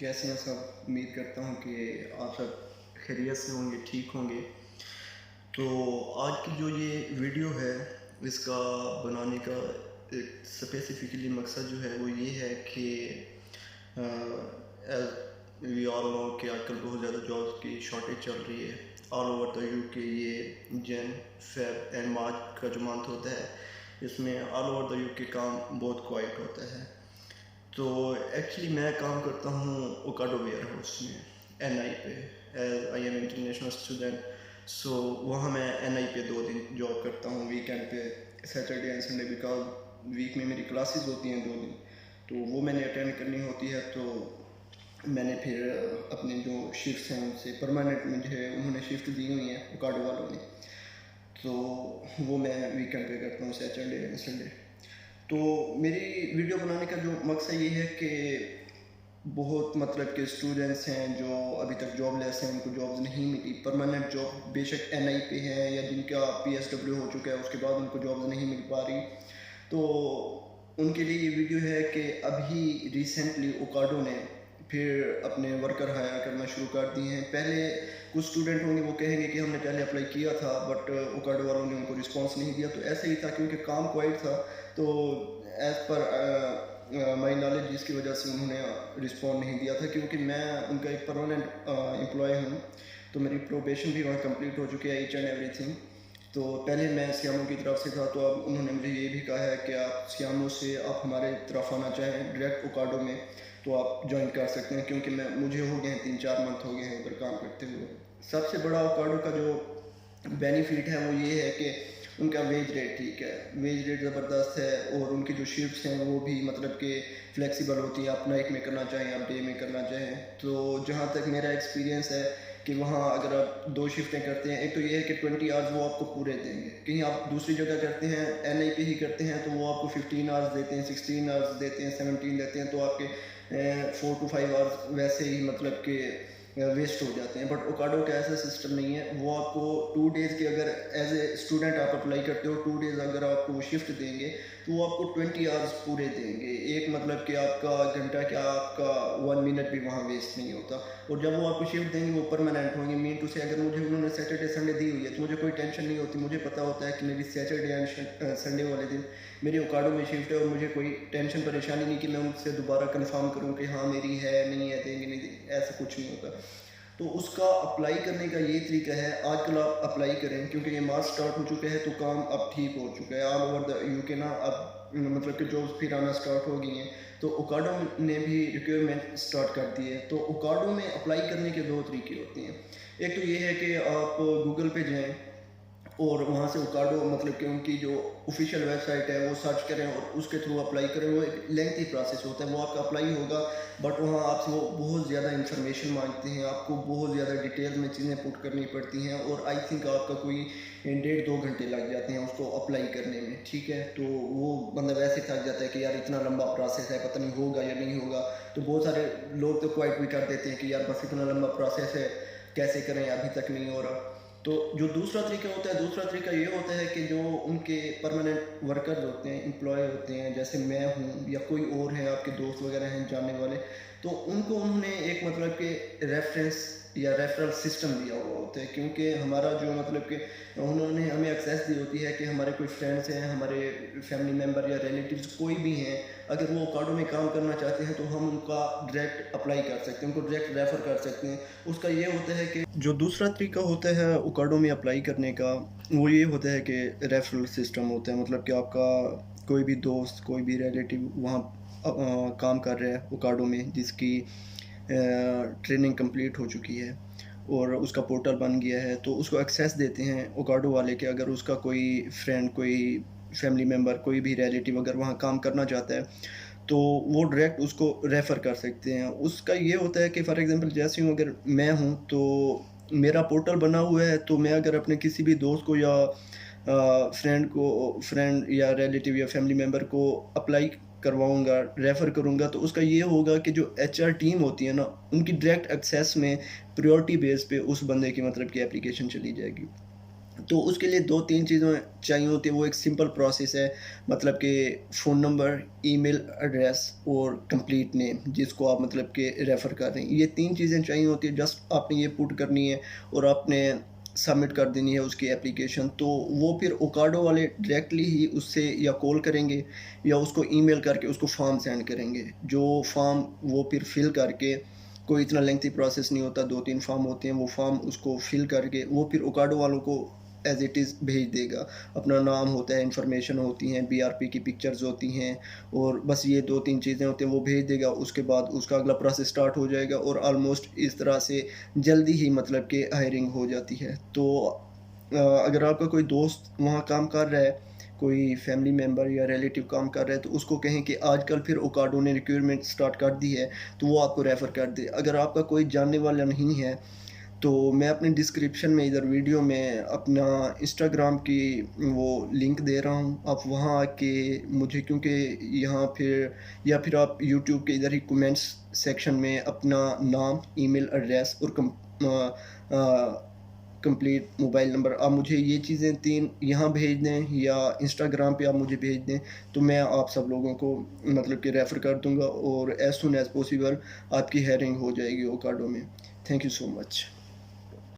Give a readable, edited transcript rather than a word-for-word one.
कैसे हैं सब। उम्मीद करता हूँ कि आप सब खैरियत से होंगे, ठीक होंगे। तो आज की जो ये वीडियो है, इसका बनाने का एक स्पेसिफिकली मकसद जो है वो ये है कि एज वी ऑल नो कि आजकल बहुत ज़्यादा जॉब्स की शॉर्टेज चल रही है ऑल ओवर द यूके। ये जैन फेब एंड मार्च का जो मंथ होता है, इसमें ऑल ओवर द यूके काम बहुत क्वाइट होता है। तो एक्चुअली मैं काम करता हूँ ओकाडो वेयर हाउस में एन आई पे, as I am international student. So वहाँ मैं एन आई पे 2 दिन जॉब करता हूँ, वीकेंड पे Saturday and Sunday, because week में मेरी क्लासेस होती हैं 2 दिन, तो वो मैंने अटेंड करनी होती है। तो मैंने फिर अपने जो शिफ्ट्स हैं उनसे परमानेंट मुझे उन्होंने शिफ्ट दी हुई हैं ओकाडो वालों ने, तो वो मैं वीकेंड पे करता हूँ, सैटरडे एंड संडे। तो मेरी वीडियो बनाने का जो मकसद ये है कि बहुत मतलब के स्टूडेंट्स हैं जो अभी तक जॉबलेस हैं, उनको जॉब्स नहीं मिली, परमानेंट जॉब बेशक एनआई पे हैं या जिनका पीएसडब्ल्यू हो चुका है उसके बाद उनको जॉब्स नहीं मिल पा रही, तो उनके लिए ये वीडियो है कि अभी रिसेंटली ओकाडो ने फिर अपने वर्कर हायर करना शुरू कर दिए हैं। पहले कुछ स्टूडेंट होंगे वो कहेंगे कि हमने पहले अप्लाई किया था बट ओकाडो वालों ने उनको रिस्पांस नहीं दिया, तो ऐसे ही था क्योंकि काम क्वाइट था। तो एज़ पर माई नॉलेज जिसकी वजह से उन्होंने रिस्पॉन्ड नहीं दिया था, क्योंकि मैं उनका एक परमानेंट एम्प्लॉय हूँ, तो मेरी प्रोबेशन भी वहाँ कंप्लीट हो चुकी है, ईच एंड एवरीथिंग। तो पहले मैं सियामो की तरफ से था, तो अब उन्होंने मुझे ये भी कहा है कि आप सियामो से आप हमारे तरफ आना चाहें डायरेक्ट ओकाडो में तो आप ज्वाइन कर सकते हैं, क्योंकि मुझे हो गए हैं 3-4 मंथ हो गए हैं उधर काम करते हुए। सबसे बड़ा ओकाडो का जो बेनिफिट है वो ये है कि उनका वेज रेट ठीक है, वेज रेट ज़बरदस्त है, और उनकी जो शिफ्ट्स हैं वो भी मतलब कि फ्लेक्सिबल होती हैं, आप नाइट में करना चाहें आप डे में करना चाहें। तो जहाँ तक मेरा एक्सपीरियंस है कि वहाँ अगर आप 2 शिफ्टें करते हैं, एक तो ये है कि 20 आवर्स वो आपको पूरे देंगे, कहीं आप दूसरी जगह करते हैं एन आई पे ही करते हैं तो वो आपको 15 आवर्स देते हैं, 16 आवर्स देते हैं, 17 देते हैं, तो आपके 4 to 5 आवर्स वैसे ही मतलब कि वेस्ट हो जाते हैं। बट ओकाडो का ऐसा सिस्टम नहीं है, वो आपको 2 डेज़ के अगर एज ए स्टूडेंट आप अप्लाई करते हो, 2 डेज़ अगर आपको वो शिफ्ट देंगे तो वो आपको 20 आवर्स पूरे देंगे। एक मतलब कि आपका घंटा क्या, आपका 1 मिनट भी वहाँ वेस्ट नहीं होता। और जब वो आपको शिफ्ट देंगे वो परमानेंट होंगे, मीन टू से अगर मुझे उन्होंने सैटरडे संडे दी हुई है तो मुझे कोई टेंशन नहीं होती, मुझे पता होता है कि मेरी सैटरडे एंड संडे वाले दिन मेरी ओकाडो में शिफ्ट है, और मुझे कोई टेंशन परेशानी नहीं कि मैं उनसे दोबारा कंफर्म करूँ कि हाँ मेरी है नहीं है, देंगे नहीं देंगे, ऐसा कुछ नहीं होता। तो उसका अप्लाई करने का ये तरीका है, आजकल आप अप्लाई करें क्योंकि ये मार्च स्टार्ट हो चुका है तो काम अब ठीक हो चुका है ऑल ओवर द यूके ना। अब मतलब कि जॉब्स फिर आना स्टार्ट हो गई हैं, तो ओकाडो ने भी रिक्वायरमेंट स्टार्ट कर दी है। तो ओकाडो में अप्लाई करने के 2 तरीके होते हैं। एक तो ये है कि आप गूगल पे जाएँ और वहाँ से ओकाडो मतलब कि उनकी जो ऑफिशियल वेबसाइट है वो सर्च करें और उसके थ्रू अप्लाई करें। वो एक लेंथी प्रोसेस होता है, वो आपका अप्लाई होगा बट वहाँ आपसे वो बहुत ज़्यादा इन्फॉर्मेशन मांगते हैं, आपको बहुत ज़्यादा डिटेल में चीज़ें पुट करनी पड़ती हैं, और आई थिंक आपका कोई 1.5-2 घंटे लग जाते हैं उसको अप्लाई करने में, ठीक है। तो वो बंदा वैसे थक जाता है कि यार इतना लंबा प्रोसेस है, पता नहीं होगा या नहीं होगा। तो बहुत सारे लोग तो क्वाइट भी कर देते हैं कि यार बस इतना लंबा प्रोसेस है, कैसे करें, अभी तक नहीं हो रहा। तो जो दूसरा तरीका होता है, दूसरा तरीका ये होता है कि जो उनके परमानेंट वर्कर्स होते हैं, एम्प्लॉय होते हैं, जैसे मैं हूँ या कोई और है, आपके दोस्त वगैरह हैं जानने वाले, तो उनको उन्होंने एक मतलब कि रेफरेंस या रेफरल सिस्टम दिया हुआ होता है, क्योंकि हमारा जो मतलब कि उन्होंने हमें एक्सेस दी होती है कि हमारे कोई फ्रेंड्स हैं, हमारे फैमिली मेम्बर या रिलेटिव्स कोई भी हैं, अगर वो ओकाडो में काम करना चाहते हैं तो हम उनका डायरेक्ट अप्लाई कर सकते हैं, उनको डायरेक्ट रेफ़र कर सकते हैं। उसका ये होता है कि जो दूसरा तरीका होता है ओकाडो में अप्लाई करने का, वो ये होता है कि रेफरल सिस्टम होता है, मतलब कि आपका कोई भी दोस्त, कोई भी रिलेटिव वहाँ काम कर रहा है ओकाडो में, जिसकी ट्रेनिंग कंप्लीट हो चुकी है और उसका पोर्टल बन गया है, तो उसको एक्सेस देते हैं ओकाडो वाले कि अगर उसका कोई फ्रेंड, कोई फैमिली मेम्बर, कोई भी रिलेटिव अगर वहाँ काम करना चाहता है तो वो डायरेक्ट उसको रेफ़र कर सकते हैं। उसका ये होता है कि फॉर एग्ज़ाम्पल जैसे हूँ, अगर मैं हूँ तो मेरा पोर्टल बना हुआ है, तो मैं अगर अपने किसी भी दोस्त को या फ्रेंड या रिलेटिव या फैमिली मेम्बर को अप्लाई करवाऊँगा, रेफ़र करूँगा, तो उसका ये होगा कि जो एचआर टीम होती है ना, उनकी डायरेक्ट एक्सेस में प्रायोरिटी बेस पे उस बंदे की मतलब की एप्लीकेशन चली जाएगी। तो उसके लिए 2-3 चीज़ें चाहिए होती है, वो एक सिंपल प्रोसेस है, मतलब कि फ़ोन नंबर, ईमेल एड्रेस और कंप्लीट नेम, जिसको आप मतलब कि रेफ़र कर रहे हैं। ये 3 चीज़ें चाहिए होती है, जस्ट आपने ये पुट करनी है और आपने सबमिट कर देनी है उसकी एप्लीकेशन। तो वो फिर ओकाडो वाले डायरेक्टली ही उससे या कॉल करेंगे या उसको ईमेल करके उसको फॉर्म सेंड करेंगे। जो फॉर्म वो फिर फिल करके, कोई इतना लेंथी प्रोसेस नहीं होता, 2-3 फॉर्म होते हैं, वो फॉर्म उसको फिल करके वो फिर ओकाडो वालों को एज़ इट इज़ भेज देगा। अपना नाम होता है, इन्फॉर्मेशन होती हैं, बीआरपी की पिक्चर्स होती हैं और बस ये 2-3 चीज़ें होती हैं, वो भेज देगा। उसके बाद उसका अगला प्रोसेस स्टार्ट हो जाएगा और ऑलमोस्ट इस तरह से जल्दी ही मतलब कि हायरिंग हो जाती है। तो अगर आपका कोई दोस्त वहाँ काम कर रहा है, कोई फैमिली मेंबर या रिलेटिव काम कर रहा है, तो उसको कहें कि आजकल फिर ओकाडो ने रिक्रूटमेंट स्टार्ट कर दी है, तो वो आपको रेफ़र कर दे। अगर आपका कोई जानने वाला नहीं है, तो मैं अपने डिस्क्रिप्शन में इधर वीडियो में अपना इंस्टाग्राम की वो लिंक दे रहा हूँ, आप वहाँ आके मुझे, क्योंकि यहाँ फिर या फिर आप यूट्यूब के इधर ही कमेंट्स सेक्शन में अपना नाम, ईमेल एड्रेस और कंप्लीट मोबाइल नंबर आप मुझे ये चीज़ें 3 यहाँ भेज दें या इंस्टाग्राम पे आप मुझे भेज दें, तो मैं आप सब लोगों को मतलब कि रेफ़र कर दूँगा और एज़ सून एज़ पॉसिबल आपकी हायरिंग हो जाएगी ओकाडो में। Thank you so much.